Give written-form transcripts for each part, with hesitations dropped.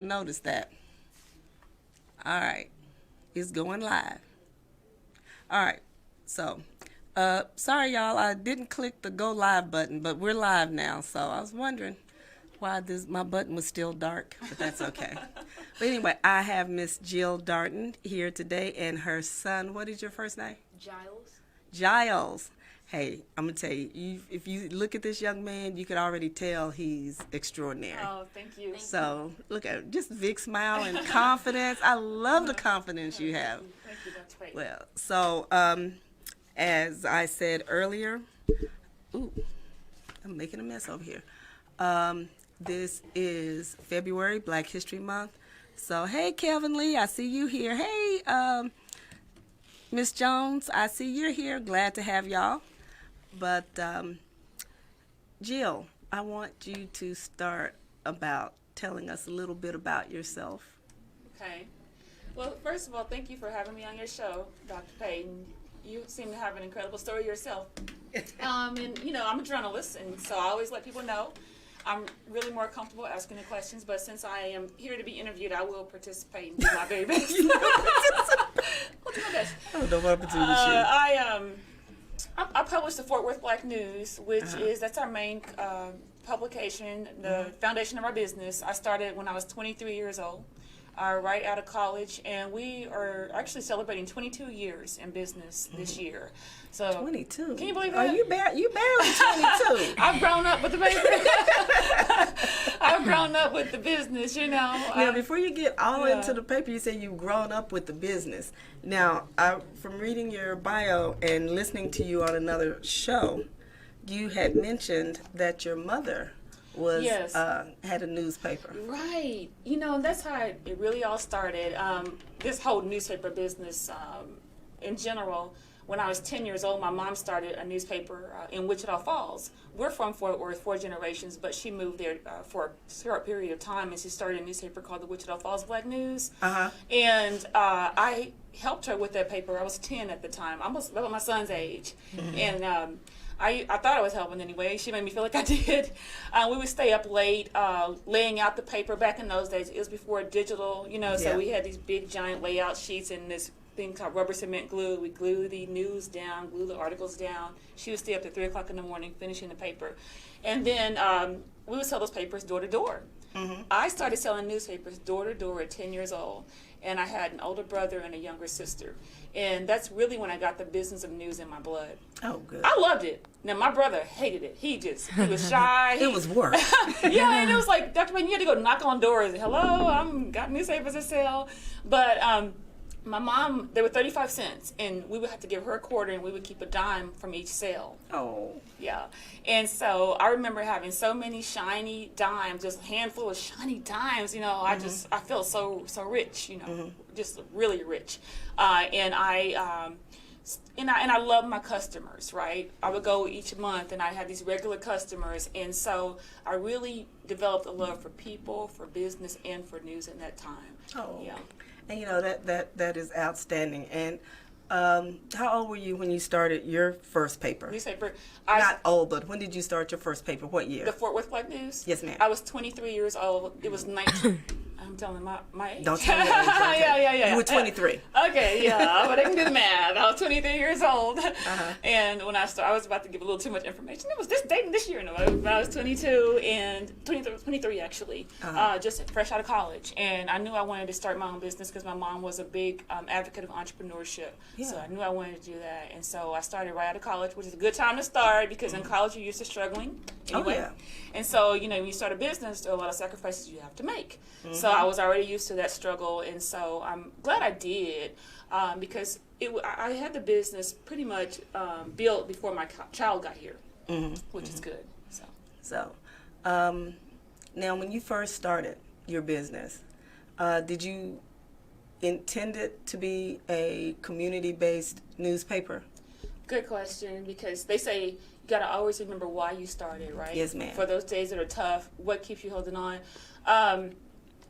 Notice that. All right. It's going live. All right. So, sorry y'all, I didn't click the go live button, but we're live now. So I was wondering why this my button was still dark, but that's okay. But anyway, I have Miss Jill Darden here today and her son. What is your first name? Giles. Giles. Hey, I'm gonna tell you, if you look at this young man, you could already tell he's extraordinary. Oh, thank you. So look at him, just big smile and confidence. I love the confidence you have. Thank you. That's great. Well, so as I said earlier, ooh, I'm making a mess over here. This is February, Black History Month. So hey, Kelvin Lee, I see you here. Hey, Miss Jones, I see you're here. Glad to have y'all. But Jill, I want you to start about telling us a little bit about yourself. Okay. Well, first of all, thank you for having me on your show, Dr. Payton. You seem to have an incredible story yourself. And I'm a journalist, and so I always let people know I'm really more comfortable asking the questions. But since I am here to be interviewed, I will participate and do my very best. I'll do my best. I don't know what opportunity. I publish the Fort Worth Black News, which that's our main publication, the foundation of our business. I started when I was 23 years old, right out of college, and we are actually celebrating 22 years in business this year. So 22. Can you believe that? Are you barely 22? I've grown up with the baby. I've grown up with the business, Now, before you get all into the paper, you say you've grown up with the business. Now, from reading your bio and listening to you on another show, you had mentioned that your mother was had a newspaper. Right. That's how it really all started. This whole newspaper business in general. When I was 10 years old, my mom started a newspaper in Wichita Falls. We're from Fort Worth, 4 generations, but she moved there for a short period of time, and she started a newspaper called the Wichita Falls Black News. And I helped her with that paper. I was 10 at the time, almost about my son's age. And I thought I was helping anyway. She made me feel like I did. We would stay up late laying out the paper. Back in those days, it was before digital, so we had these big, giant layout sheets and this thing called rubber cement glue. We glue the news down, glue the articles down. She would stay up to 3 o'clock in the morning finishing the paper. And then we would sell those papers door to door. I started selling newspapers door to door at 10 years old. And I had an older brother and a younger sister. And that's really when I got the business of news in my blood. Oh, good. I loved it. Now, my brother hated it. He was shy. It was work. Yeah, and it was like, Dr. Payton, you had to go knock on doors. Hello, I'm got newspapers to sell. But my mom, they were 35 cents, and we would have to give her a quarter, and we would keep a dime from each sale. Oh. Yeah. And so I remember having so many shiny dimes, just a handful of shiny dimes, I felt so rich, just really rich. And I love my customers, right? I would go each month, and I had these regular customers, and so I really developed a love for people, for business, and for news in that time. Oh. Yeah. And that is outstanding. And how old were you when you started your first paper? Newspaper. Not old, but when did you start your first paper? What year? The Fort Worth Black News? Yes, ma'am. I was 23 years old. It was 19. I'm telling my age. Don't tell me your age. Yeah. You were 23. Okay, yeah, but I can do the math. I was 23 years old. And when I started, I was about to give a little too much information. It was dating this year. No, I was 22 and 23 actually, just fresh out of college. And I knew I wanted to start my own business because my mom was a big advocate of entrepreneurship. Yeah. So I knew I wanted to do that. And so I started right out of college, which is a good time to start because in college you're used to struggling. Anyway. Oh, yeah. And so, when you start a business, there are a lot of sacrifices you have to make. So I was already used to that struggle, and so I'm glad I did because I had the business pretty much built before my child got here, which is good. So, now when you first started your business, did you intend it to be a community-based newspaper? Good question, because they say you got to always remember why you started, right? Yes, ma'am. For those days that are tough, what keeps you holding on?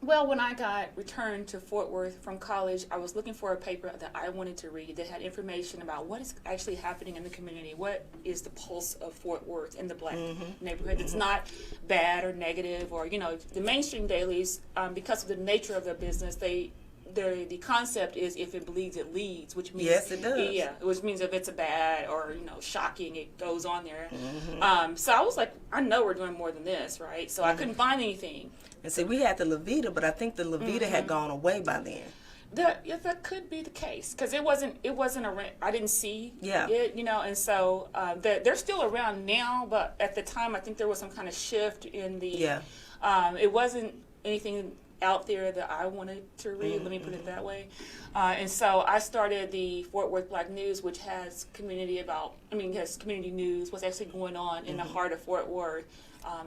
Well, when I got returned to Fort Worth from college, I was looking for a paper that I wanted to read that had information about what is actually happening in the community. What is the pulse of Fort Worth in the black neighborhood? It's not bad or negative, or the mainstream dailies, because of the nature of their business, the concept is if it bleeds, it leads, which means yes, it does. Yeah, which means if it's a bad or shocking, it goes on there. So I was like, I know we're doing more than this, right? So I couldn't find anything. And see, we had the Levita, but I think the Levita had gone away by then. That could be the case, because it wasn't around. I didn't see it, and so they're still around now. But at the time, I think there was some kind of shift in the. It wasn't anything out there that I wanted to read. Let me put it that way. And so I started the Fort Worth Black News, which has has community news, what's actually going on in the heart of Fort Worth,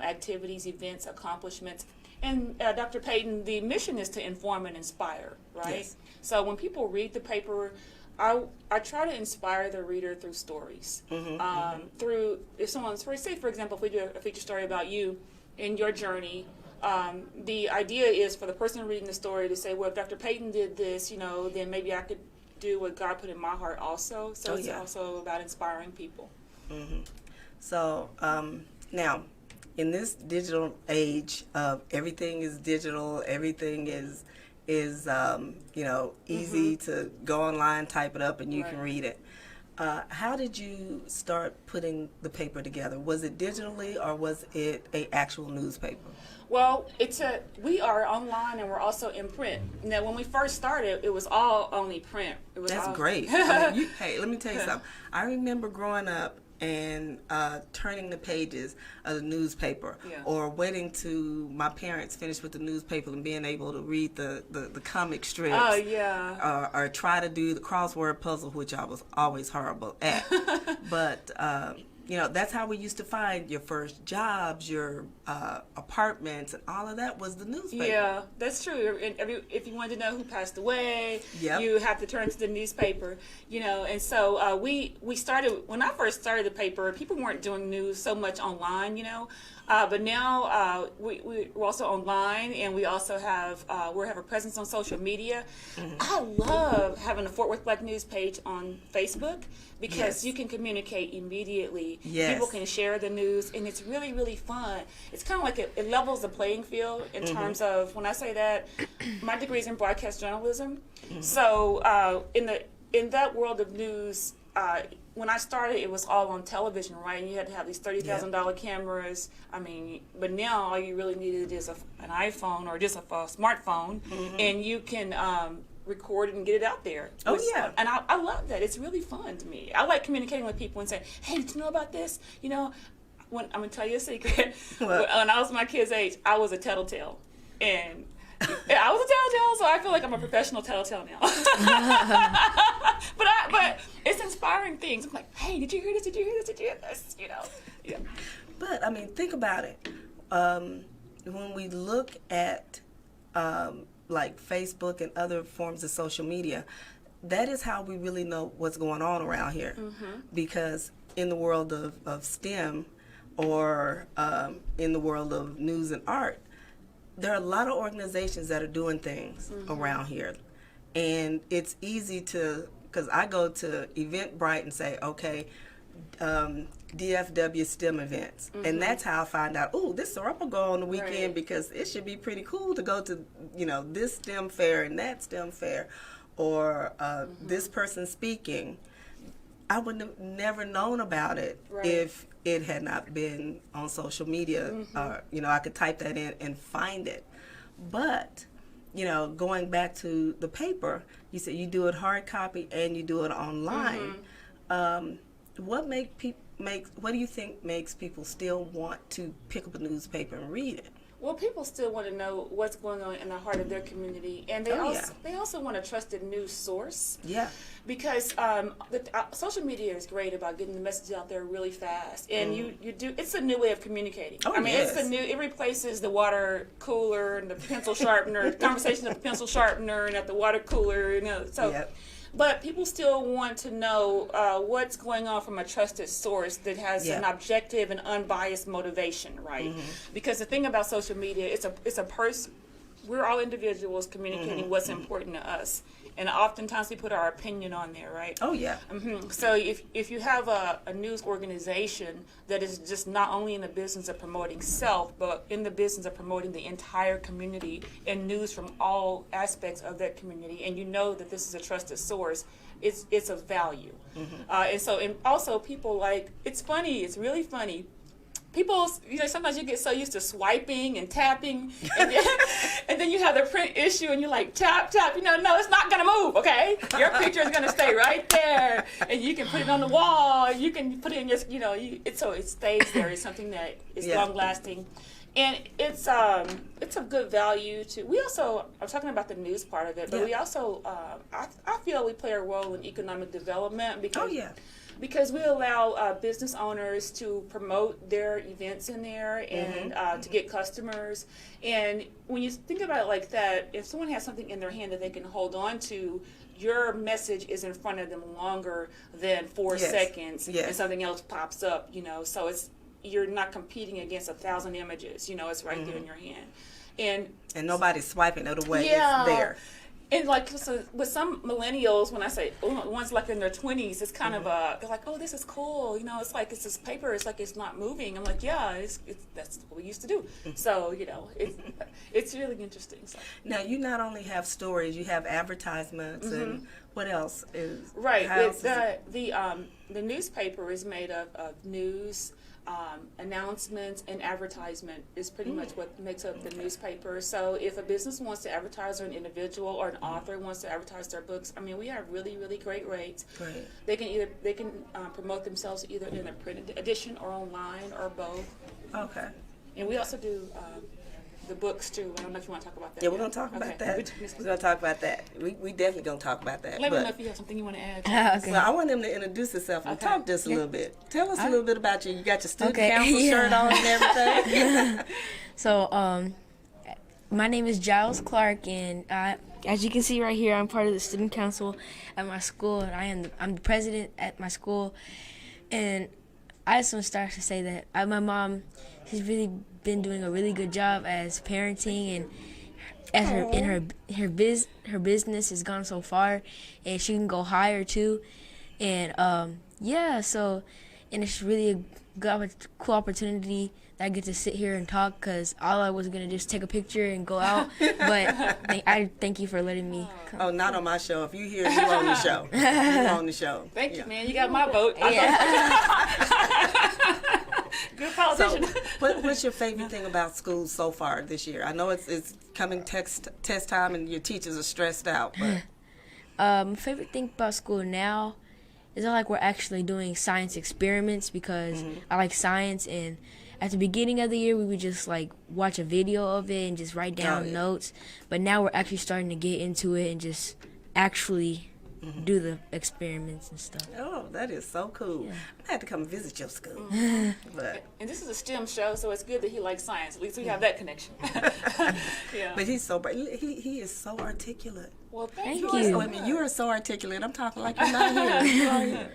activities, events, accomplishments. And Dr. Payton, the mission is to inform and inspire, right? Yes. So when people read the paper, I try to inspire the reader through stories. Through, if someone's, say for example, if we do a feature story about you and your journey, the idea is for the person reading the story to say, well, if Dr. Payton did this, then maybe I could do what God put in my heart also. So it's also about inspiring people. So now, in this digital age of everything is digital, everything is easy to go online, type it up, and you can read it. How did you start putting the paper together? Was it digitally or was it an actual newspaper? Well, we are online and we're also in print. Now, when we first started, it was all only print. That's great. Hey, let me tell you something. I remember growing up and turning the pages of the newspaper, or waiting to my parents finish with the newspaper and being able to read the comic strips. Oh, yeah. Or try to do the crossword puzzle, which I was always horrible at. But that's how we used to find your first jobs, your apartments, and all of that was the newspaper. Yeah, that's true. And if you wanted to know who passed away, you have to turn to the newspaper, And so we started, when I first started the paper, people weren't doing news so much online, But now we're also online, and we also have we have a presence on social media. I love having a Fort Worth Black News page on Facebook because you can communicate immediately. People can share the news, and it's really, really fun. It's kind of like it levels the playing field in terms of, when I say that, my degree is in broadcast journalism. So in that world of news, when I started, it was all on television, right? And you had to have these $30,000 cameras. But now all you really needed is an iPhone or just a smartphone, and you can record it and get it out there. And I love that. It's really fun to me. I like communicating with people and saying, hey, did you know about this? I'm going to tell you a secret. When I was my kid's age, I was a tattletale. And I was a tattletale, so I feel like I'm a professional tattletale now. But it's inspiring things. I'm like, hey, did you hear this? Did you hear this? Did you hear this? Yeah. But think about it. When we look at like Facebook and other forms of social media, that is how we really know what's going on around here. Because in the world of STEM or in the world of news and art, there are a lot of organizations that are doing things around here. And it's easy because I go to Eventbrite and say, okay, DFW STEM events. And that's how I find out, this I'm going to go on the weekend because it should be pretty cool to go to, this STEM fair and that STEM fair, or this person speaking. I would have never known about it if it had not been on social media. I could type that in and find it. But, going back to the paper, you said you do it hard copy and you do it online. What do you think makes people still want to pick up a newspaper and read it? Well, people still want to know what's going on in the heart of their community, and they also want a trusted news source. Yeah. Because social media is great about getting the message out there really fast, and it's a new way of communicating. It replaces the water cooler and the pencil sharpener, conversation at the pencil sharpener and at the water cooler. But people still want to know what's going on from a trusted source that has an objective and unbiased motivation, right? Because the thing about social media, it's a we're all individuals communicating what's important to us. And oftentimes we put our opinion on there, right? Oh, yeah. So if you have a news organization that is just not only in the business of promoting self, but in the business of promoting the entire community and news from all aspects of that community, and you know that this is a trusted source, it's of value. And also people like, it's funny, it's really funny. People, sometimes you get so used to swiping and tapping, and then you have the print issue, and you're like, tap, tap. No, it's not going to move, okay? Your picture is going to stay right there, and you can put it on the wall. You can put it in your, so it stays there. It's something that is long-lasting. And it's a good value to. We also, I'm talking about the news part of it, but we also, I feel we play a role in economic development because we allow business owners to promote their events in there and to get customers. And when you think about it like that, if someone has something in their hand that they can hold on to, your message is in front of them longer than 4 seconds, and something else pops up. So you're not competing against 1,000 images. It's right there in your hand, and nobody's swiping it away. It's there. And so with some millennials, when I say ones like in their 20s, it's kind of they're like, oh, this is cool. It's like it's this paper. It's like it's not moving. I'm like, yeah, that's what we used to do. So it's really interesting. So. Now you not only have stories, you have advertisements, and what else is right? The newspaper is made of news. Announcements and advertisement is pretty much what makes up the newspaper. So if a business wants to advertise, or an individual or an author wants to advertise their books, we have really, really great rates. Great. They can promote themselves either in a print edition or online or both. Okay. And we also do the books too. I don't know if you want to talk about that. Yeah, we're going to talk about that. We're going to talk about that. We definitely going to talk about that. Let me know if you have something you want to add. Okay. Well, I want him to introduce himself and talk just a little bit. Tell us a little bit about you. You got your student council shirt on and everything. So, my name is Giles Clark, and as you can see right here, I'm part of the student council at my school, and I'm the president at my school. And I just want to start to say that my mom, she's really been doing a really good job as parenting, and as her business has gone so far, and she can go higher too. And so it's really a good, cool opportunity that I get to sit here and talk, because all I was gonna just take a picture and go out. But I thank you for letting me come. Oh, not on my show. If you here, you on the show. You on the show. Thank you, man. You got my vote. Good politician. So, what's your favorite thing about school so far this year? I know it's coming test time and your teachers are stressed out. But my favorite thing about school now is we're actually doing science experiments, because I like science. And at the beginning of the year, we would just watch a video of it and just write down notes. But now we're actually starting to get into it and just actually do the experiments and stuff. Oh, that is so cool. Yeah. I had to come visit your school. But and this is a STEM show, so it's good that he likes science. At least we have that connection. But he's so bright. He is so articulate. Well, thank you. So, you are so articulate. I'm talking like you're not here. You are here.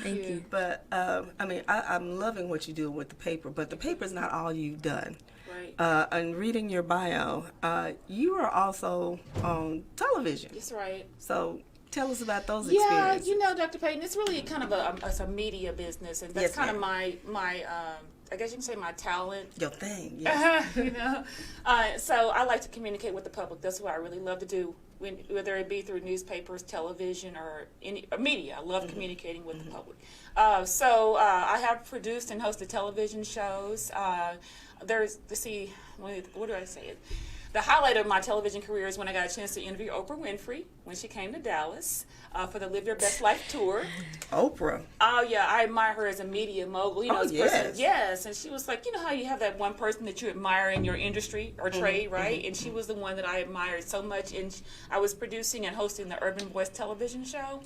Thank you. But I'm loving what you do with the paper. But the paper is not all you've done. Right. And reading your bio, you are also on television. That's right. So tell us about those experiences. Yeah, Dr. Payton, it's really kind of a media business, and that's kind of my I guess you can say my talent. Your thing, yes. So I like to communicate with the public. That's what I really love to do, whether it be through newspapers, television, or any media. I love communicating with the public. So I have produced and hosted television shows. What do I say? The highlight of my television career is when I got a chance to interview Oprah Winfrey when she came to Dallas for the Live Your Best Life tour. Oprah. Oh, yeah. I admire her as a media mogul. Yes. And she was like, how you have that one person that you admire in your industry or trade, right? And she was the one that I admired so much. And I was producing and hosting the Urban Voice television show.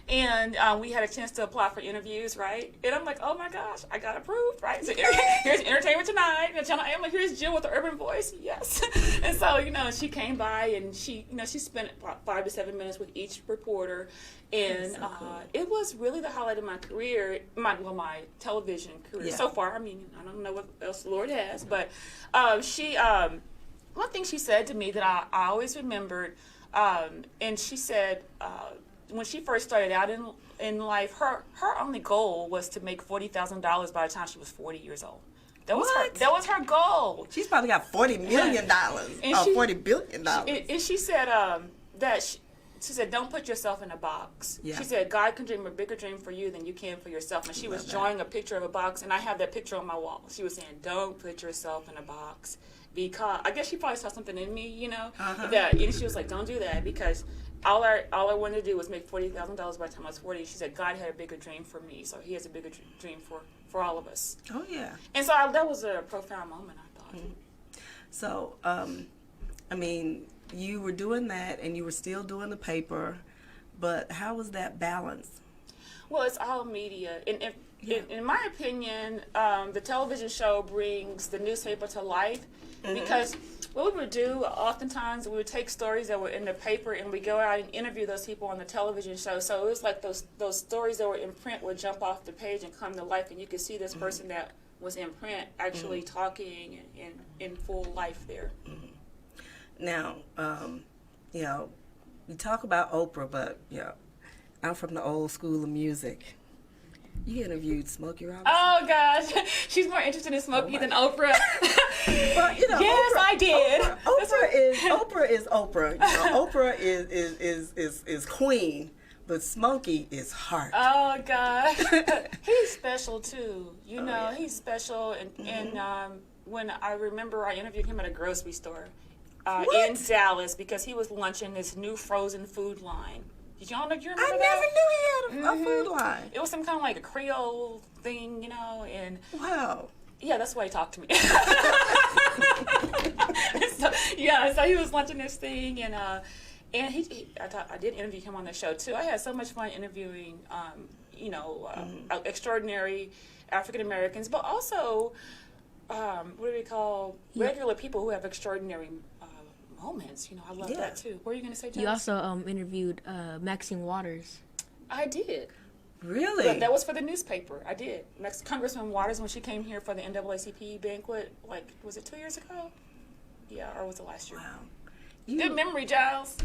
And we had a chance to apply for interviews, right? And I'm like, oh my gosh, I got approved, right? So here's Entertainment Tonight. And I'm like, here's Jill with the Urban Voice. Yes. And so, she came by and she spent about 5 to 7 minutes with each reporter. And so cool. It was really the highlight of my career, my television career so far. I don't know what else the Lord has, but she one thing she said to me that I always remembered, and she said when she first started out in life, her only goal was to make $40,000 by the time she was 40 years old. That was her goal. She's probably got $40 million or $40 billion. And she said she said, don't put yourself in a box. Yeah. She said, God can dream a bigger dream for you than you can for yourself. And she was drawing a picture of a box, and I have that picture on my wall. She was saying, don't put yourself in a box. Because I guess she probably saw something in me, you know, and she was like, don't do that, because all I wanted to do was make $40,000 by the time I was 40. She said, God had a bigger dream for me, so he has a bigger dream for all of us. Oh, yeah. And so that was a profound moment, I thought. Mm-hmm. So, I mean, you were doing that, and you were still doing the paper, but how was that balance? Well, it's all media. In my opinion, the television show brings the newspaper to life, because what we would do, oftentimes, we would take stories that were in the paper and we go out and interview those people on the television show. So it was like those stories that were in print would jump off the page and come to life, and you could see this person that was in print actually talking and in full life there. Now, you know, we talk about Oprah, but, you know, I'm from the old school of music. You interviewed Smokey Robinson. Oh, gosh. She's more interested in Smokey than Oprah. Well, you know, yes, Oprah, I did. Oprah is Oprah. You know, Oprah is queen, but Smokey is heart. Oh, gosh. He's special, too. You know, he's special. And when I remember I interviewed him at a grocery store in Dallas, because he was launching this new frozen food line. Did y'all know? Do you remember I that? never knew he had a food line. It was some kind of like a Creole thing, you know, and wow. Yeah, that's why he talked to me. So he was launching this thing, and I did interview him on the show too. I had so much fun interviewing, extraordinary African Americans, but also what do we call regular people who have extraordinary moments. You know, I love that too. What are you going to say, Jess? You also interviewed Maxine Waters. I did. Really? But that was for the newspaper. I did. Congressman Waters, when she came here for the NAACP banquet, like, was it 2 years ago? Yeah, or was it last year? Wow. Good memory, Giles.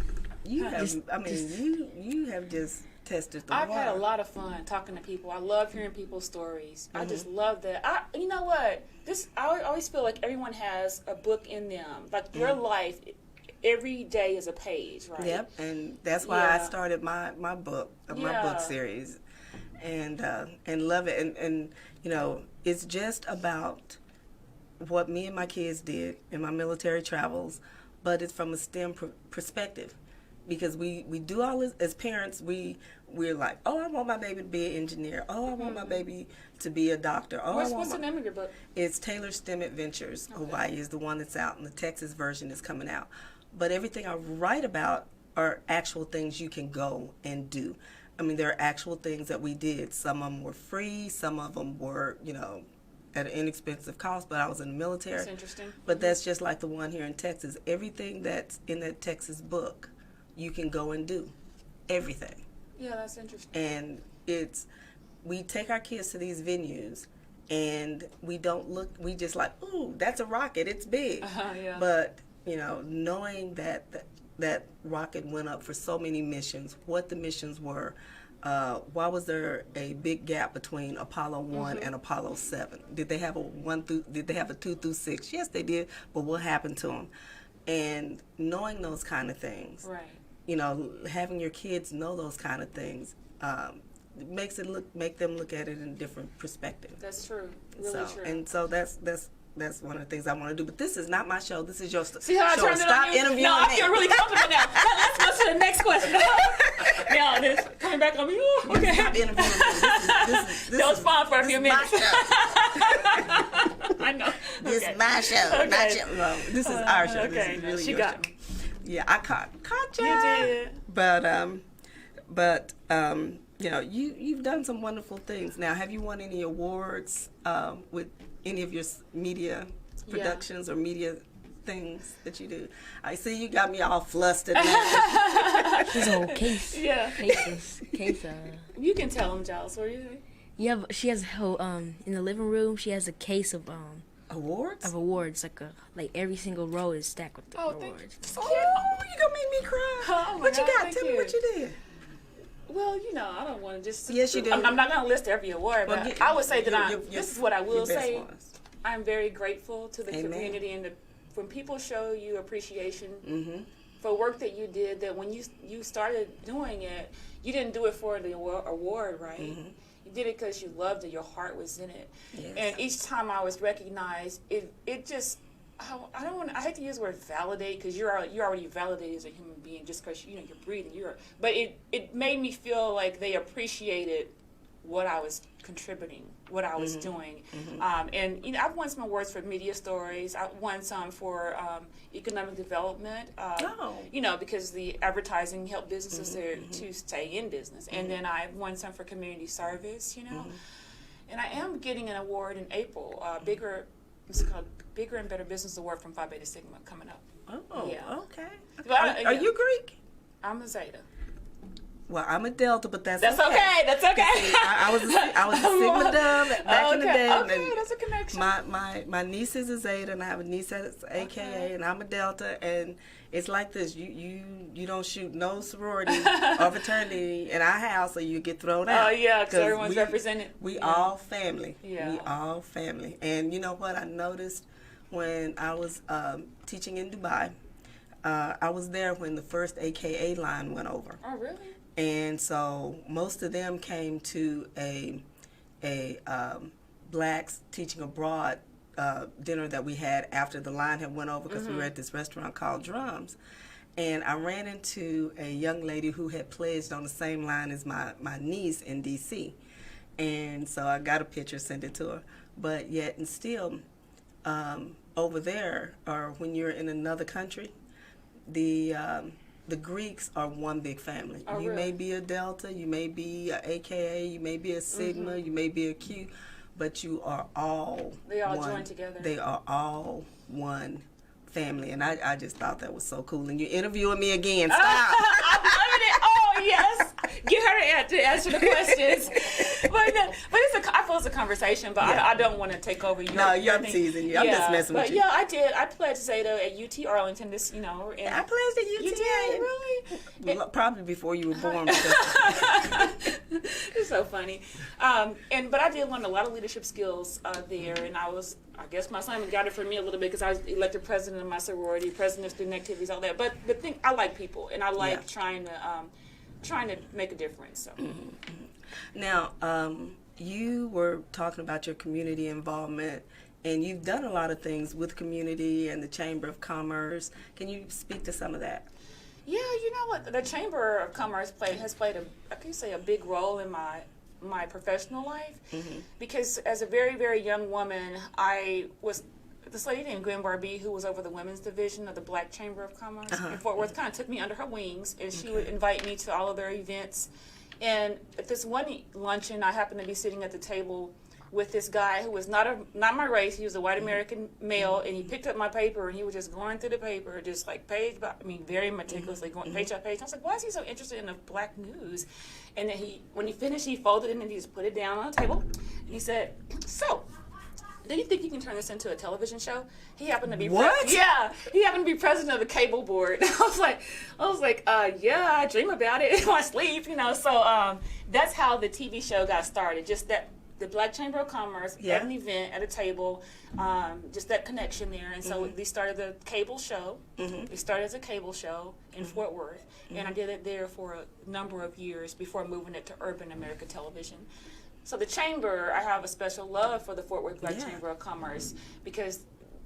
You have just tested the I've water. had a lot of fun talking to people. I love hearing people's stories. I just love that. You know what? I always feel like everyone has a book in them. Like your life, every day is a page, right? Yep, and that's why I started my book series, and love it. And you know, it's just about what me and my kids did in my military travels, but it's from a STEM perspective. Because we do all this as parents, we're like, oh, I want my baby to be an engineer. Oh, I want my baby to be a doctor. Oh, what's the name of your book? It's Taylor's STEM Adventures. Okay. Hawaii is the one that's out, and the Texas version is coming out. But everything I write about are actual things you can go and do. I mean, there are actual things that we did. Some of them were free. Some of them were, you know, at an inexpensive cost, but I was in the military. That's interesting. But that's just like the one here in Texas. Everything that's in that Texas book, you can go and do everything. Yeah, that's interesting. And we take our kids to these venues, and we just like, ooh, that's a rocket, it's big. Yeah. But, you know, knowing that rocket went up for so many missions, what the missions were, why was there a big gap between Apollo 1 and Apollo 7? Did they have a 2 through 6? Yes, they did, but what happened to them? And knowing those kind of things. Right. You know, having your kids know those kind of things make them look at it in a different perspective. That's true. Really true. And so that's one of the things I want to do. But this is not my show. This is your show. See how I turned it Stop on you? interviewing No, I me. feel really comfortable now. Let's go to the next question. Now, this coming back on me. Ooh, okay. Stop interviewing me. This That was fun for a few minutes. I know. This is my show, Okay. not your. No, this is our show. This Okay. is really She your got show. me. Yeah, I caught you. You did. But you know, you've done some wonderful things. Now, have you won any awards with any of your media productions or media things that you do? I see you got me all flustered now. She's a whole case. Yeah. Case. You can tell them, Giles. What do you think? She has a whole in the living room. She has a case of Awards? of awards. Like every single row is stacked with the Oh, thank you. awards. Oh, you gonna make me cry. Oh, my What you God, got? thank Tell me you. what you did. Well, I don't want to just. Yes, you do. I'm not going to list every award, Well, but I would say that your- this is what I will your best say. ones. I'm very grateful to the Amen. community, and when people show you appreciation Mm-hmm. for work that you did, that when you started doing it, you didn't do it for the award, right? Mm-hmm. You did it because you loved it. Your heart was in it. Yes. And each time I was recognized, it just. I hate to use the word validate, because you're already validated as a human being just because you're breathing. But it made me feel like they appreciated what I was contributing, what I was doing. And I've won some awards for media stories. I've won some for economic development. Because the advertising helped businesses to stay in business. And then I've won some for community service. And I am getting an award in April, it's called Bigger and Better Business Award from Phi Beta Sigma, coming up. Oh, Yeah. okay. But Are you Greek? I'm a Zeta. Well, I'm a Delta, but that's okay. That's okay. I was a Sigma Dove back in the day. Okay, that's a connection. My niece is a Zeta, and I have a niece that's AKA, and I'm a Delta, and it's like this. You don't shoot no sorority or fraternity in our house, or you get thrown out. Oh yeah, because everyone's represented. We all family. Yeah. We all family. And you know what I noticed when I was teaching in Dubai? I was there when the first AKA line went over. Oh really? And so most of them came to a blacks teaching abroad dinner that we had after the line had went over, because we were at this restaurant called Drums. And I ran into a young lady who had pledged on the same line as my niece in D.C. And so I got a picture, sent it to her. But yet and still, over there, or when you're in another country, the Greeks are one big family. Oh, you really? may be a Delta, you may be a AKA, you may be a Sigma, you may be a Q, but you are all They all one. join together. They are all one family, and I just thought that was so cool. And you're interviewing me again. Stop. I'm loving it. Oh yes, get her to answer the questions. But I feel it's a conversation. But Yeah. I don't want to take over your. No, I'm thing. teasing you. I'm just messing with you. But yeah, I did. I pledged Zeta at UT Arlington. And I pledged at UTA. You did really? Probably before you were born. Because It's so funny. But I did learn a lot of leadership skills there, and I guess my assignment got it for me a little bit because I was elected president of my sorority, president of student activities, all that. But the thing, I like people, and I like trying to make a difference. So. Now, you were talking about your community involvement, and you've done a lot of things with community and the Chamber of Commerce. Can you speak to some of that? Yeah, you know what? The Chamber of Commerce has played a big role in my professional life, because as a very, very young woman, I was this lady named Gwen Barbie, who was over the women's division of the Black Chamber of Commerce in Fort Worth, kind of took me under her wings, and she would invite me to all of their events. And at this one luncheon, I happened to be sitting at the table with this guy who was not my race. He was a white American male, and he picked up my paper, and he was just going through the paper, just like page by, very meticulously going page by page. I was like, why is he so interested in the black news? And then when he finished, he folded it and he just put it down on the table. And he said, so, do you think you can turn this into a television show? He happened to be he happened to be president of the cable board. I was like, yeah, I dream about it in my sleep, So that's how the TV show got started. Just that the Black Chamber of Commerce at an event at a table, just that connection there. And so they started the cable show. It started as a cable show in Fort Worth, and I did it there for a number of years before moving it to Urban America Television. So the Chamber, I have a special love for the Fort Worth Black Chamber of Commerce, because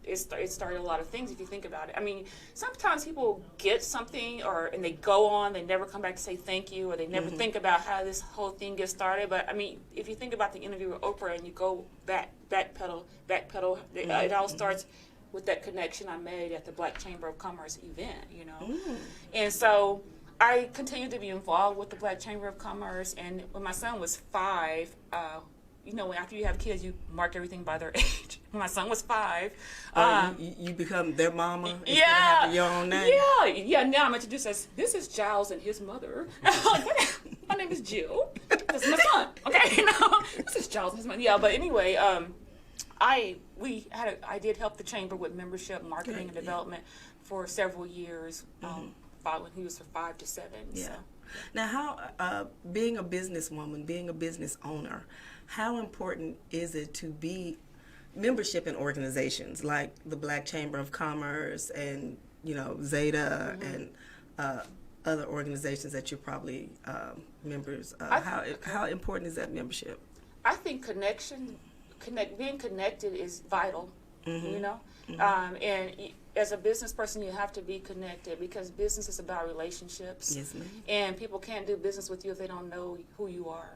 it started a lot of things if you think about it. Sometimes people get something and they go on, they never come back to say thank you, or they never think about how this whole thing gets started. But if you think about the interview with Oprah and you go backpedal, it all starts with that connection I made at the Black Chamber of Commerce event, And so I continued to be involved with the Black Chamber of Commerce, and when my son was 5, after you have kids, you mark everything by their age. When my son was 5, you become their mama instead of having your own name. Yeah. Now I'm introduced as, this is Giles and his mother. My name is Jill. This is my son. Okay, this is Giles and his mother. Yeah, but anyway, I did help the chamber with membership, marketing, and development for several years, following he was for 5 to 7. Yeah. So. Now, how being a businesswoman, being a business owner, how important is it to be membership in organizations like the Black Chamber of Commerce and Zeta and other organizations that you're probably members of? How important is that membership? I think being connected is vital. And as a business person, you have to be connected because business is about relationships. Yes, ma'am. And people can't do business with you if they don't know who you are.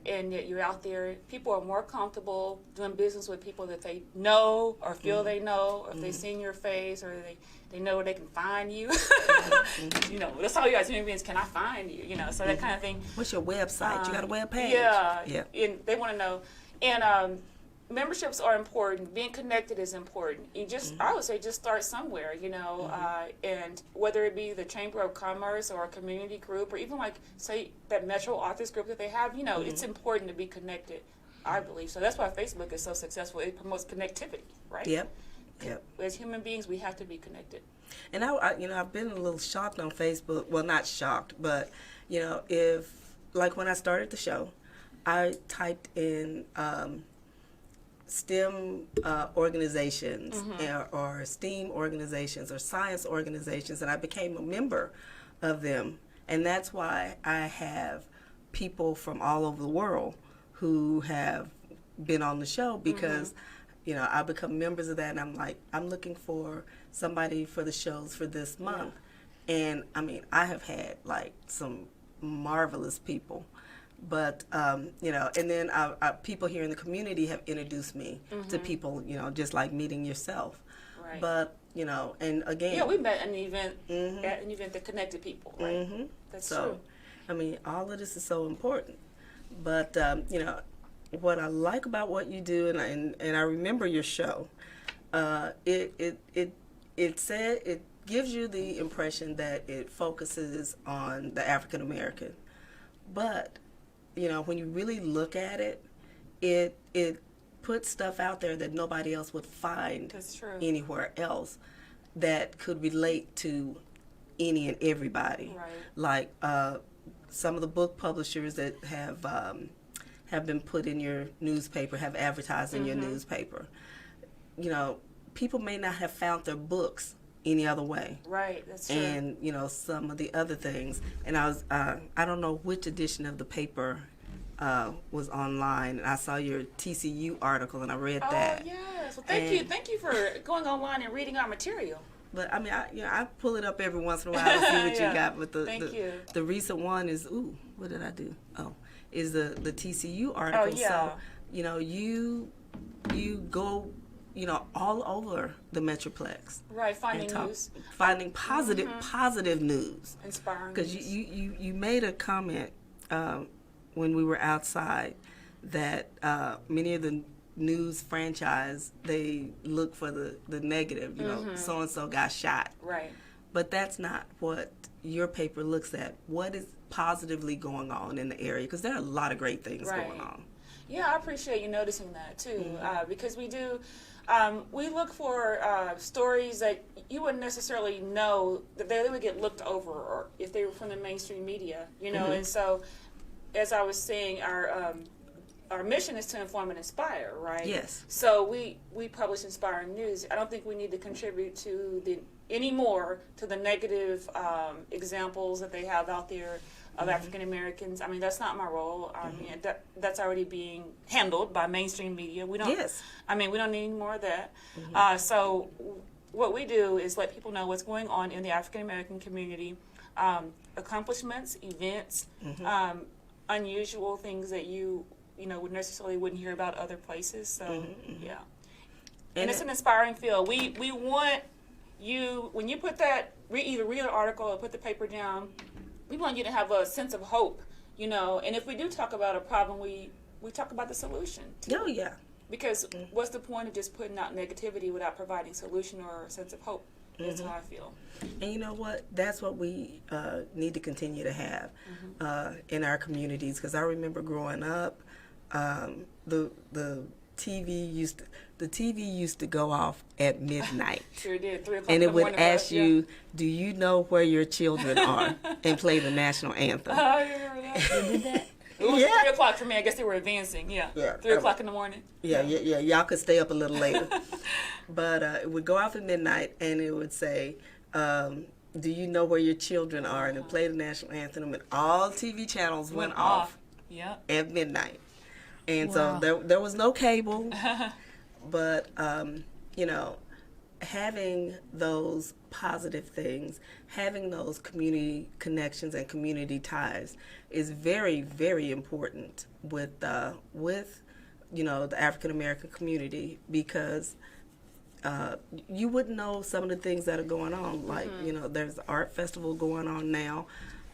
And yet you're out there. People are more comfortable doing business with people that they know or feel they know, or if they've seen your face, or they know where they can find you. That's all you guys human beings. Can I find you? So that kind of thing. What's your website? You got a web page? Yeah. And they want to know. And memberships are important. Being connected is important. You I would say, just start somewhere, and whether it be the Chamber of Commerce or a community group, or even like, say, that Metro Authors group that they have, it's important to be connected, I believe. So that's why Facebook is so successful. It promotes connectivity, right? Yep. As human beings, we have to be connected. And I've been a little shocked on Facebook. Well, not shocked, but if like when I started the show, I typed in STEM organizations or STEAM organizations or science organizations, and I became a member of them. And that's why I have people from all over the world who have been on the show, because I become members of that, and I'm like, I'm looking for somebody for the shows for this month. And I mean, I have had like some marvelous people. But, and then people here in the community have introduced me to people, just like meeting yourself. Right. But, and again. Yeah, we met at an event that connected people, right? That's true. I mean, all of this is so important. But, what I like about what you do, and I remember your show, it gives you the impression that it focuses on the African American. But when you really look at it, it puts stuff out there that nobody else would find That's true. Anywhere else that could relate to any and everybody. Right. Like some of the book publishers that have been put in your newspaper, have advertised in your newspaper. People may not have found their books any other way. Right, that's true. And some of the other things. And I don't know which edition of the paper was online, and I saw your TCU article, and I read that. Oh yes, well thank you for going online and reading our material. But I mean, I pull it up every once in a while to see what you got. But the recent one is what did I do? Is the TCU article. Oh yeah. So you go all over the Metroplex. Right, finding news. Finding positive news. Inspiring. Because you made a comment when we were outside that many of the news franchise, they look for the negative, so-and-so got shot. Right. But that's not what your paper looks at. What is positively going on in the area? Because there are a lot of great things going on. Yeah, I appreciate you noticing that too, because we do. We look for stories that you wouldn't necessarily know that they would get looked over, or if they were from the mainstream media, And so, as I was saying, our mission is to inform and inspire, right? Yes. So we publish inspiring news. I don't think we need to contribute anymore to the negative examples that they have out there of African Americans. I mean, that's not my role. I mean, that's already being handled by mainstream media. We don't. Yes. I mean, we don't need any more of that. So what we do is let people know what's going on in the African American community, accomplishments, events, unusual things that you wouldn't hear about other places. So yeah, and it's an inspiring field. We want you, when you put that, either read an article or put the paper down, we want you to have a sense of hope, and if we do talk about a problem, we talk about the solution too. Oh yeah. Because what's the point of just putting out negativity without providing solution or a sense of hope? That's how I feel. And you know what? That's what we need to continue to have in our communities. Because I remember growing up, the the TV used to go off at midnight. Sure did. 3 o'clock And in it the would morning. ask you, do you know where your children are? And play the national anthem. Oh, I remember that. They did that? It was Yeah. 3 o'clock for me. I guess they were advancing. Yeah. Yeah. 3 o'clock in the morning. Yeah. Y'all could stay up a little later. But it would go off at midnight, and it would say, do you know where your children are? And it played the national anthem, and all TV channels went off Yeah. at midnight. And Wow. so there was no cable. But, having those positive things, having those community connections and community ties is very, very important with the African American community, because you wouldn't know some of the things that are going on. Like, there's the art festival going on now,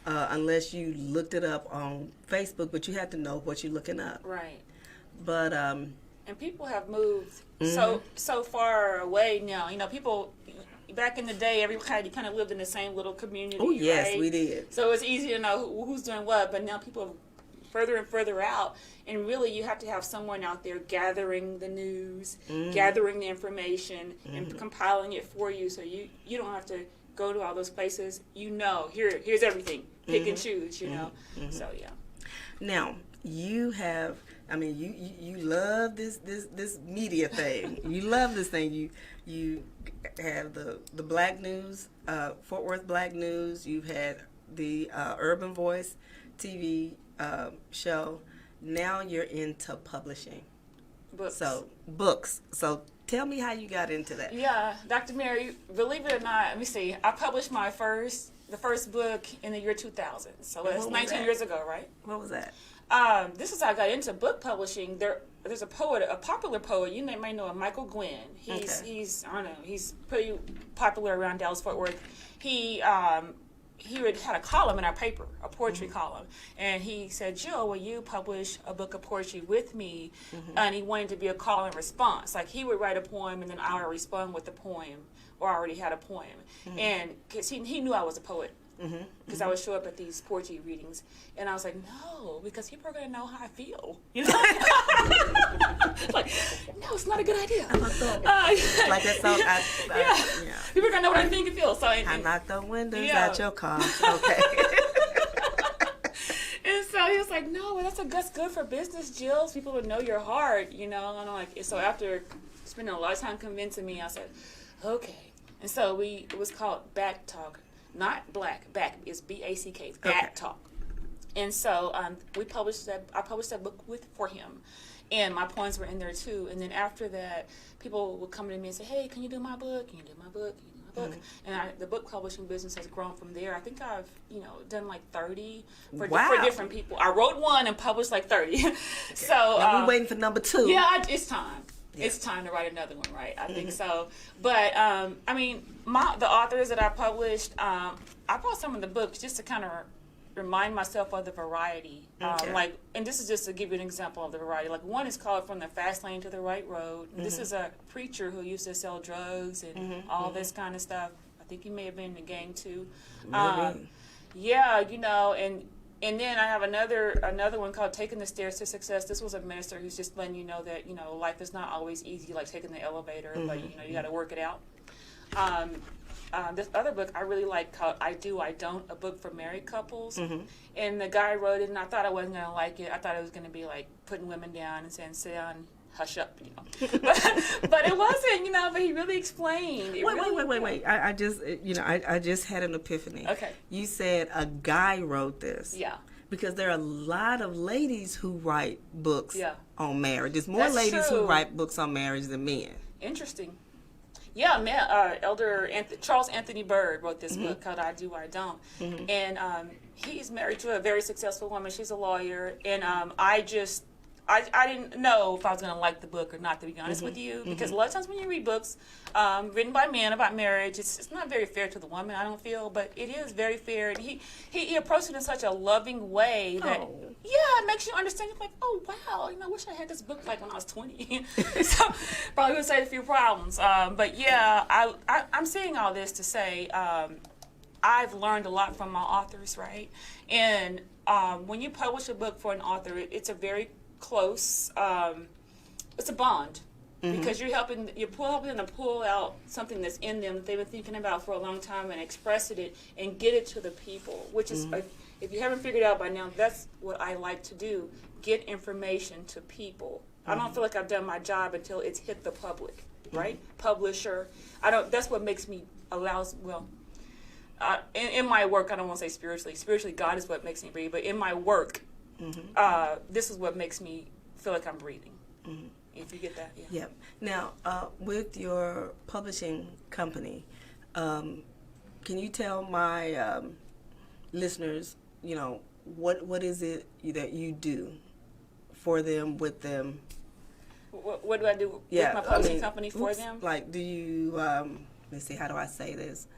unless you looked it up on Facebook, but you had to know what you're looking up. Right. But and people have moved so far away now. People back in the day, everybody kind of lived in the same little community. oh yes, right? we did. So it's easy to know who's doing what. But now people are further and further out, and really you have to have someone out there gathering the news, gathering the information, and compiling it for you, so you don't have to go to all those places. Here's everything. Pick and choose. So yeah. Now, you have, you love this media thing. You love this thing. You have the Black News, Fort Worth Black News. You've had the Urban Voice TV show. Now you're into publishing. Books. So, books. So, tell me how you got into that. Yeah, Dr. Mary, believe it or not, let me see. I published the first book in the year 2000. So And that's what was 19 that? years ago, right? What was that? This is how I got into book publishing. There's a poet, a popular poet. You might know him, Michael Gwynn. He's I don't know. He's pretty popular around Dallas Fort Worth. He had a column in our paper, a poetry column, and he said, "Jill, will you publish a book of poetry with me?" And he wanted to be a call and response. Like, he would write a poem, and then I would respond with a poem, or I already had a poem. And because he knew I was a poet. Because I would show up at these poetry readings, and I was like, no, because people are going to know how I feel. Like, no, it's not a good idea. Like that song. Yeah. People are going to know what I think and feel. So, I knocked the windows Yeah. out your car. Okay. And so he was like, no, that's good for business, Jill. People would know your heart, And I'm like, so after spending a lot of time convincing me, I said, okay. And so it was called Back Talk. Not black, back is BACK, Back Talk. And so I published that book for him, and my poems were in there too. And then after that, people would come to me and say, "Hey, can you do my book? Can you do my book? Can you do my book?" And the book publishing business has grown from there. I think I've done like 30 for different people. I wrote one and published like 30. So Now we're waiting for number 2. yeah, it's time. Yeah. It's time to write another one, right? I think so. But the authors that I published, I brought some of the books just to kind of remind myself of the variety. Okay. And this is just to give you an example of the variety. Like, one is called From the Fast Lane to the Right Road. This is a preacher who used to sell drugs and all this kind of stuff. I think he may have been in the gang too. Yeah, and then I have another one called Taking the Stairs to Success. This was a minister who's just letting you know that, life is not always easy, like taking the elevator, but, you got to work it out. This other book I really like called I Do, I Don't, a book for married couples. And the guy wrote it, and I thought I wasn't going to like it. I thought it was going to be like putting women down and saying, sit down, hush up, But it wasn't, but he really explained. Wait. I just had an epiphany. Okay. You said a guy wrote this. Yeah. Because there are a lot of ladies who write books on marriage. There's more That's ladies true. who write books on marriage than men. Interesting. Yeah, man. Elder Charles Anthony Bird wrote this book called I Do, I Don't. And he's married to a very successful woman. She's a lawyer. And I didn't know if I was going to like the book or not, to be honest with you, because a lot of times when you read books written by men about marriage, it's not very fair to the woman, I don't feel, but it is very fair. And he approached it in such a loving way that, it makes you understand. You're like, oh, wow, I wish I had this book like when I was 20. So probably would save a few problems. But yeah, I'm saying all this to say I've learned a lot from my authors, right? And when you publish a book for an author, it's a very close it's a bond. Because you're helping them to pull out something that's in them that they've been thinking about for a long time and express it and get it to the people, which is, if you haven't figured out by now, that's what I like to do, get information to people. I don't feel like I've done my job until it's hit the public, right? Publisher. That's what makes me, in my work, I don't want to say spiritually. Spiritually, God is what makes me breathe. But in my work, this is what makes me feel like I'm breathing. If you get that, yeah. Yep. Now, with your publishing company, can you tell my listeners, what is it that you do for them, with them? What do I do with my publishing company for them? Like, do you, let's see, how do I say this?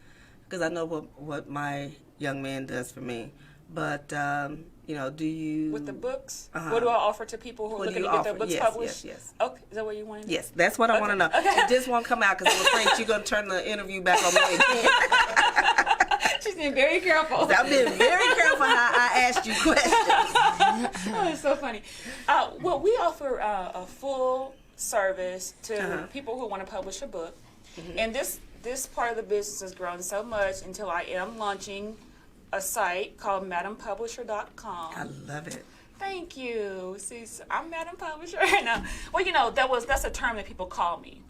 Because I know what my young man does for me. But, do you... With the books? What do I offer to people who are looking to get their books published? Yes. Okay, is that what you want to know? Yes, that's what I want to know. Okay. It just won't come out because I'm afraid you're going to turn the interview back on me again. She's being very careful. I've been very careful how I asked you questions. Oh, it's so funny. Well, we offer a full service to people who want to publish a book. And this part of the business has grown so much until I am launching a site called MadamPublisher.com. I love it. Thank you. See, so I'm Madam Publisher. No. Well, that's a term that people call me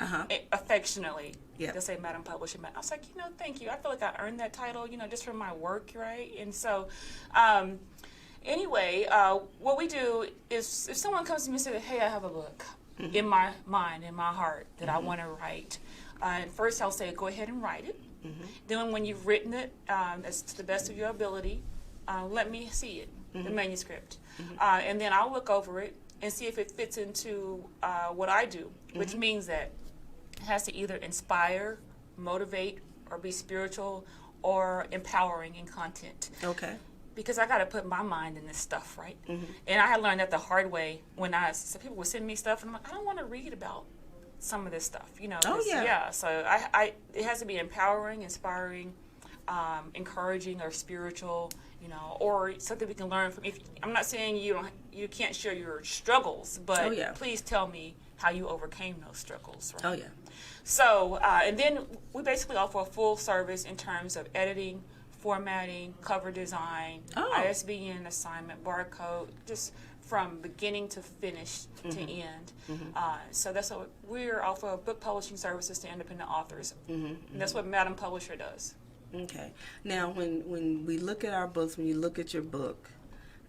affectionately. Yeah. They'll say Madam Publisher. I was like, thank you. I feel like I earned that title, just from my work, right? And so, anyway, what we do is if someone comes to me and says, hey, I have a book in my mind, in my heart that I want to write, and first I'll say, go ahead and write it. Then when you've written it, as to the best of your ability, let me see it, the manuscript. And then I'll look over it and see if it fits into what I do, which means that it has to either inspire, motivate, or be spiritual or empowering in content. Okay. Because I got to put my mind in this stuff, right? And I had learned that the hard way when so people would send me stuff, and I'm like, I don't want to read about some of this stuff, Oh, yeah. Yeah, so it has to be empowering, inspiring, encouraging, or spiritual, or something we can learn from. I'm not saying you can't share your struggles, but please tell me how you overcame those struggles. Right? Oh, yeah. So, and then we basically offer a full service in terms of editing, formatting, cover design, ISBN assignment, barcode, just from beginning to finish to end. So that's what we're offer book publishing services to independent authors. And that's what Madam Publisher does. Okay. Now, when we look at our books, when you look at your book,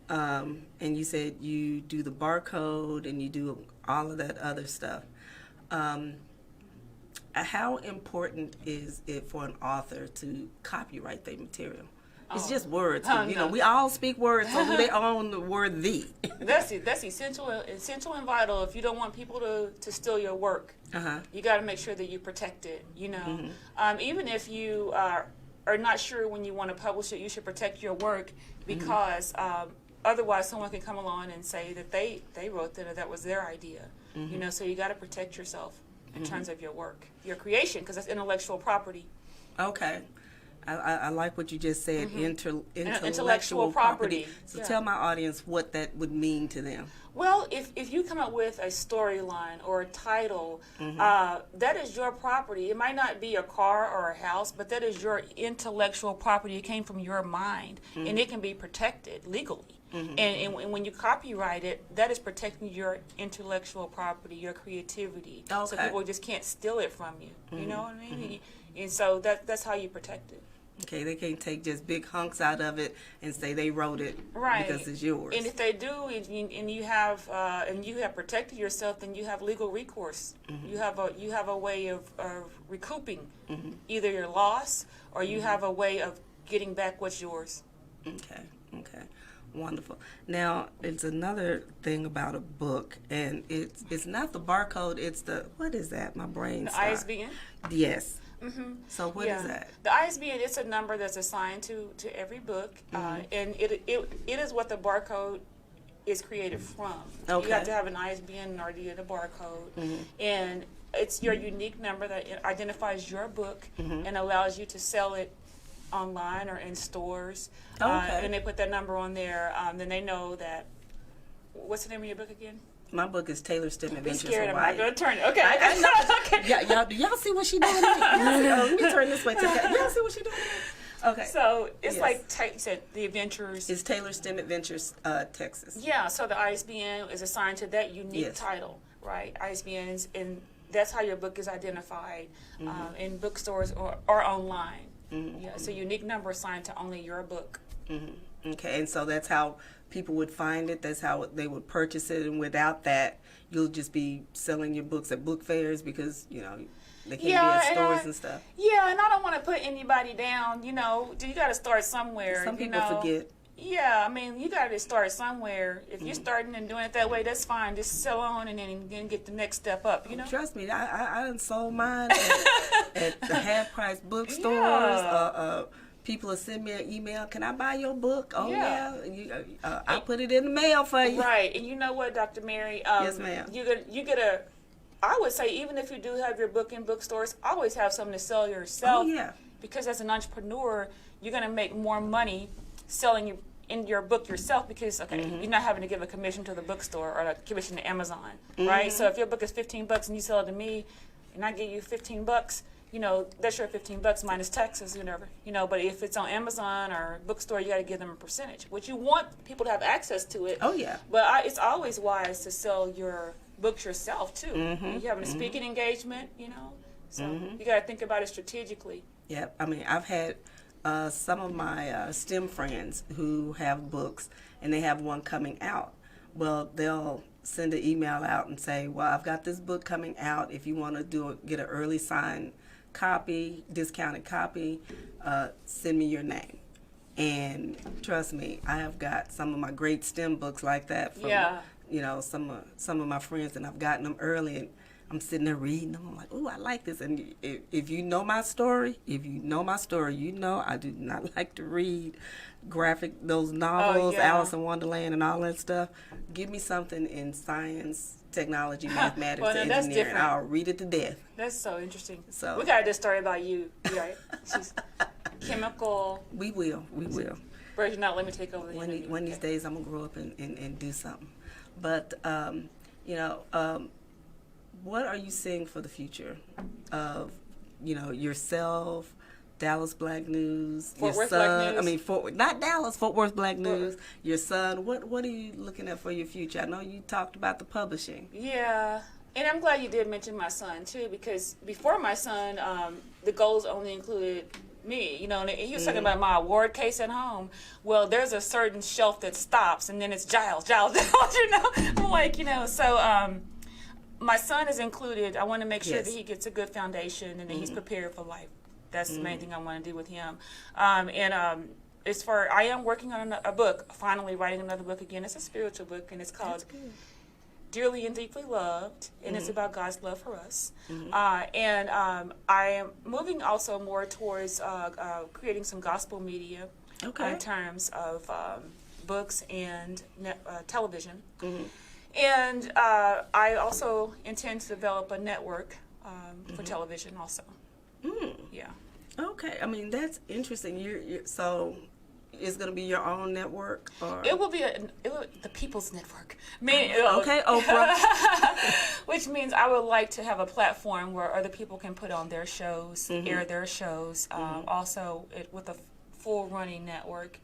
and you said you do the barcode and you do all of that other stuff, how important is it for an author to copyright their material? It's just words. No. We all speak words, so they own the word "the." That's essential and vital. If you don't want people to steal your work, you got to make sure that you protect it. Even if you are not sure when you want to publish it, you should protect your work because otherwise someone can come along and say that they wrote that or that was their idea. So you got to protect yourself in terms of your work, your creation, because that's intellectual property. Okay. I like what you just said, intellectual property. So tell my audience what that would mean to them. Well, if you come up with a storyline or a title, that is your property. It might not be a car or a house, but that is your intellectual property. It came from your mind, and it can be protected legally. And when you copyright it, that is protecting your intellectual property, your creativity. Okay. So people just can't steal it from you. You know what I mean? And so that's how you protect it. Okay, they can't take just big hunks out of it and say they wrote it because it's yours. And if they do, and you have protected yourself, then you have legal recourse. You have a way of recouping either your loss or you have a way of getting back what's yours. Okay, wonderful. Now, it's another thing about a book, and it's not the barcode. It's what is that? My brain. The ISBN. Yes. So what is that? The ISBN, it's a number that's assigned to every book, and it is what the barcode is created from. Okay. You have to have an ISBN in order to get a barcode, and it's your unique number that identifies your book and allows you to sell it online or in stores. Okay. And they put that number on there, then they know that. What's the name of your book again? My book is Taylor STEM Be Adventures scared. I'm Hawaii. not going to turn it. Okay. I know. Okay. Yeah, do y'all see what she doing? Let me turn this way. Y'all see what she doing? Okay. So it's Yes. like you said, the adventures. It's Taylor STEM Adventures, Texas. Yeah. So the ISBN is assigned to that unique Yes. title, right? ISBNs, and that's how your book is identified in bookstores or online. Yeah. It's a unique number assigned to only your book. Okay, and so that's how people would find it. That's how they would purchase it, and without that, you'll just be selling your books at book fairs because they can't be at stores and stuff. Yeah, and I don't want to put anybody down. You got to start somewhere. Some people forget. Yeah, I mean, you got to start somewhere. If you're starting and doing it that way, that's fine. Just sell on and then get the next step up. Trust me, I done sold mine at the half price bookstores. Yeah. People will send me an email. Can I buy your book? Oh Yeah. I'll put it in the mail for you. Right, and you know what, Dr. Mary? Yes, ma'am. You get a. I would say even if you do have your book in bookstores, always have something to sell yourself. Oh yeah. Because as an entrepreneur, you're going to make more money selling your book yourself because you're not having to give a commission to the bookstore or a commission to Amazon, right? So if your book is $15 and you sell it to me, and I give you $15. That's your $15 minus taxes, whatever. But if it's on Amazon or bookstore, you got to give them a percentage, which you want people to have access to it. Oh yeah. But it's always wise to sell your books yourself too. You're having a speaking engagement, so you got to think about it strategically. Yeah, I mean, I've had some of my STEM friends who have books, and they have one coming out. Well, they'll send an email out and say, well, I've got this book coming out. If you want to get an early signed copy, discounted copy, send me your name. And trust me, I have got some of my great STEM books like that from some of my friends, and I've gotten them early, and I'm sitting there reading them. I'm like, oh, I like this. And if you know my story, I do not like to read those novels, Alice in Wonderland and all that stuff. Give me something in science, technology, mathematics, and engineering. I'll read it to death. That's so interesting. So we got this story about you, right? She's chemical. We will. Bridget, not let me take over the interview. One of these days, I'm gonna grow up and do something. But what are you seeing for the future of yourself, Dallas Black News, Fort your Worth son? Black News? Not Dallas, Fort Worth Black News. Your son. What are you looking at for your future? I know you talked about the publishing. Yeah, and I'm glad you did mention my son too, because before my son, the goals only included me. And he was talking about my award case at home. Well, there's a certain shelf that stops, and then it's Giles. I'm like, so. My son is included. I want to make sure that he gets a good foundation and that he's prepared for life. That's the main thing I want to do with him. I am working on a book, finally writing another book again. It's a spiritual book, and it's called Dearly and Deeply Loved, and it's about God's love for us. I am moving also more towards creating some gospel media in terms of books and television. And I also intend to develop a network for television also. Yeah. Okay. I mean, that's interesting. So it's going to be your own network? Or? It will be the People's Network. Okay, Oprah. Which means I would like to have a platform where other people can put on their shows, air their shows, also with a full running network.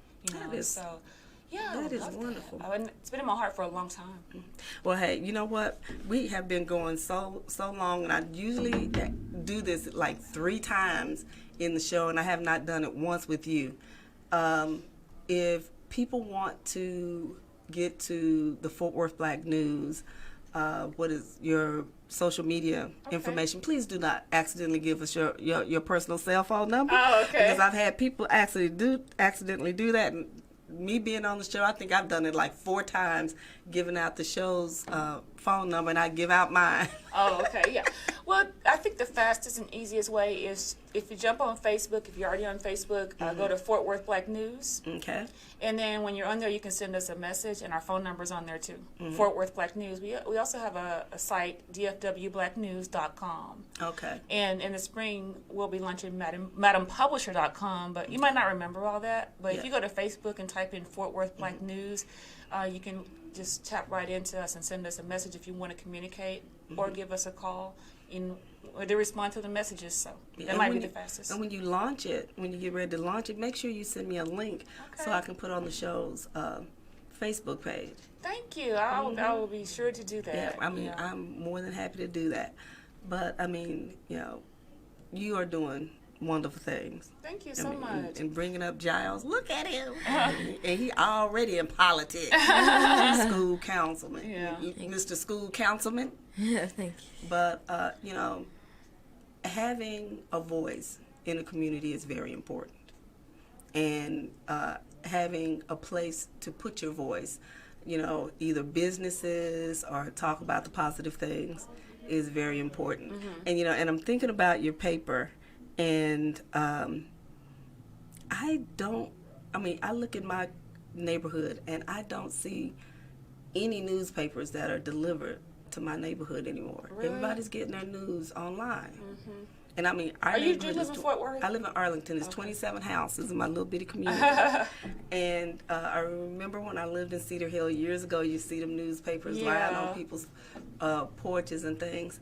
Yeah, that is wonderful. It's been in my heart for a long time. Well, hey, you know what? We have been going so long, and I usually do this like 3 times in the show, and I have not done it once with you. If people want to get to the Fort Worth Black News, what is your social media information? Please do not accidentally give us your personal cell phone number. Oh, okay. Because I've had people accidentally do that, and me being on the show, I think I've done it like 4 times, giving out the show's phone number, and I give out mine. Oh, okay, yeah. Well, I think the fastest and easiest way is if you jump on Facebook, if you're already on Facebook, go to Fort Worth Black News. Okay. And then when you're on there, you can send us a message, and our phone number's on there too. Fort Worth Black News. We also have a site, dfwblacknews.com. Okay. And in the spring, we'll be launching madampublisher.com, but you might not remember all that. But if you go to Facebook and type in Fort Worth Black News, you can just tap right into us and send us a message if you want to communicate, or give us a call. Or they respond to the messages, so that might be the fastest. And when you launch it, when you get ready to launch it, make sure you send me a link so I can put on the show's Facebook page. Thank you. I will be sure to do that. Yeah, I mean, I'm more than happy to do that. But, I mean, you are doing wonderful things. Thank you so much. And bringing up Giles, look at him. And he already in politics. He's school councilman. Yeah. Mr. School Councilman. Yeah, thank you. But, having a voice in a community is very important. And having a place to put your voice, either businesses or talk about the positive things is very important. And, and I'm thinking about your paper, and I look at my neighborhood and I don't see any newspapers that are delivered to my neighborhood anymore. Really? Everybody's getting their news online. And I mean, Are you live in Fort Worth? I live in Arlington. It's 27 houses in my little bitty community. And I remember when I lived in Cedar Hill years ago, you see them newspapers lying on people's porches and things.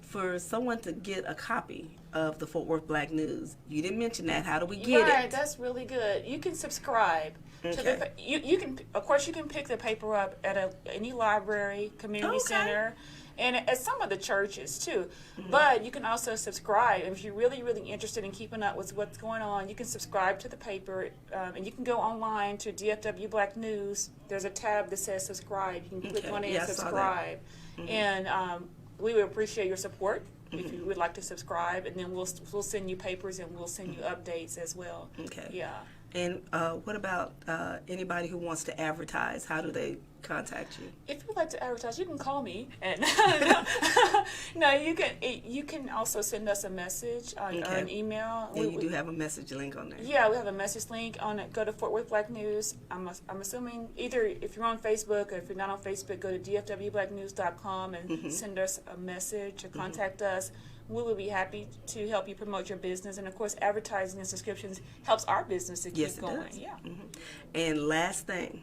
For someone to get a copy of the Fort Worth Black News, you didn't mention that. How do we get it? Right, that's really good. You can subscribe to the. You can, of course, you can pick the paper up at any library, community center, and at some of the churches too. But you can also subscribe, and if you're really, really interested in keeping up with what's going on, you can subscribe to the paper, and you can go online to DFW Black News. There's a tab that says subscribe. You can click on it and subscribe, and we would appreciate your support if you would like to subscribe, and then we'll send you papers and we'll send you updates as well. Okay. Yeah. And what about anybody who wants to advertise? How do they contact you? If you'd like to advertise, you can call me. And no, you can also send us a message or an email. And you do have a message link on there. Yeah, we have a message link on it. Go to Fort Worth Black News. I'm assuming either if you're on Facebook or if you're not on Facebook, go to dfwblacknews.com and send us a message or contact us. We would be happy to help you promote your business, and of course, advertising and subscriptions helps our business to keep going. Does. Yeah. And last thing,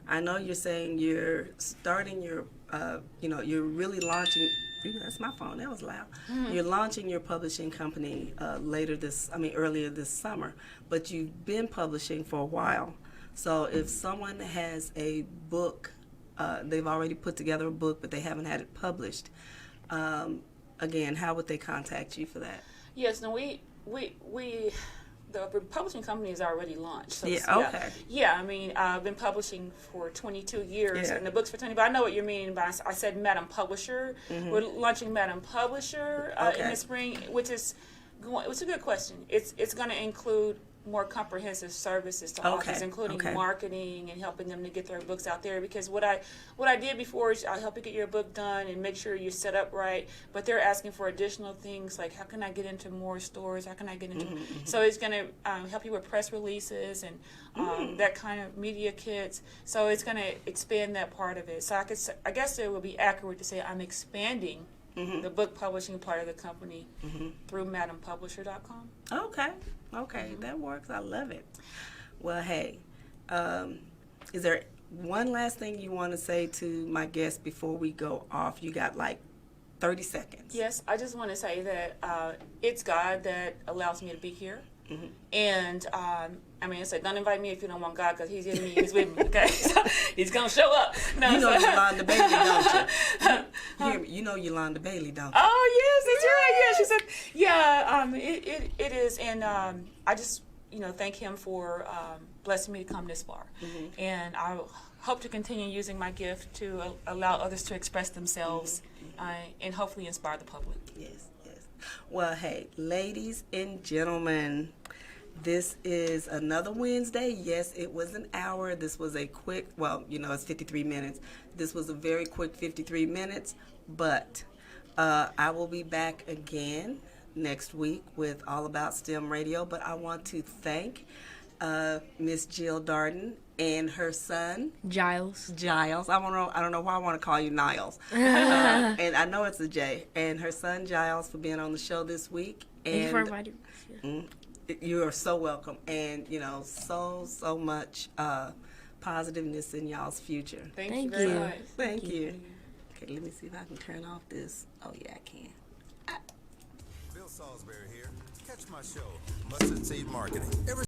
I know you're saying you're starting your, you're really launching. That's my phone. That was loud. You're launching your publishing company earlier this summer, but you've been publishing for a while. So if someone has a book, they've already put together a book, but they haven't had it published. Again, how would they contact you for that? Yes, no, the publishing company is already launched. So okay. Yeah, I mean, I've been publishing for 22 years, and the book's for 20. But I know what you mean by I said Madam Publisher. We're launching Madam Publisher in the spring, which is it's a good question. It's going to include more comprehensive services to authors, including marketing and helping them to get their books out there. Because what I did before is I help you get your book done and make sure you're set up right. But they're asking for additional things like how can I get into more stores? How can I get into? So it's going to help you with press releases and that kind of media kits. So it's going to expand that part of it. So I guess it would be accurate to say I'm expanding the book publishing part of the company through madampublisher.com. Okay, that works. I love it. Well, hey, is there one last thing you want to say to my guests before we go off? You got like 30 seconds. Yes, I just want to say that it's God that allows me to be here. And it's like, don't invite me if you don't want God, because He's in me, He's with me, okay? So He's going to show up. No, you know Yolanda Bailey, don't you? You know Yolanda Bailey, don't you? Oh, yes, that's right. Yeah, she said, it is. And I just, thank Him for blessing me to come this far. And I hope to continue using my gift to allow others to express themselves and hopefully inspire the public. Yes. Well, hey, ladies and gentlemen, this is another Wednesday. Yes, it was an hour. This was a quick, it's 53 minutes. This was a very quick 53 minutes, but I will be back again next week with All About STEM Radio. But I want to thank Miss Jill Darden and her son Giles. I don't know why I want to call you Niles. And I know it's a J. And her son Giles for being on the show this week. And thank you for inviting me. You are so welcome. And so much positiveness in y'all's future. Thank you Thank very you. much. Thank you. Okay, let me see if I can turn off this. Oh, yeah, I can. Bill Salisbury here. Catch my show, Mustard Seed Marketing, every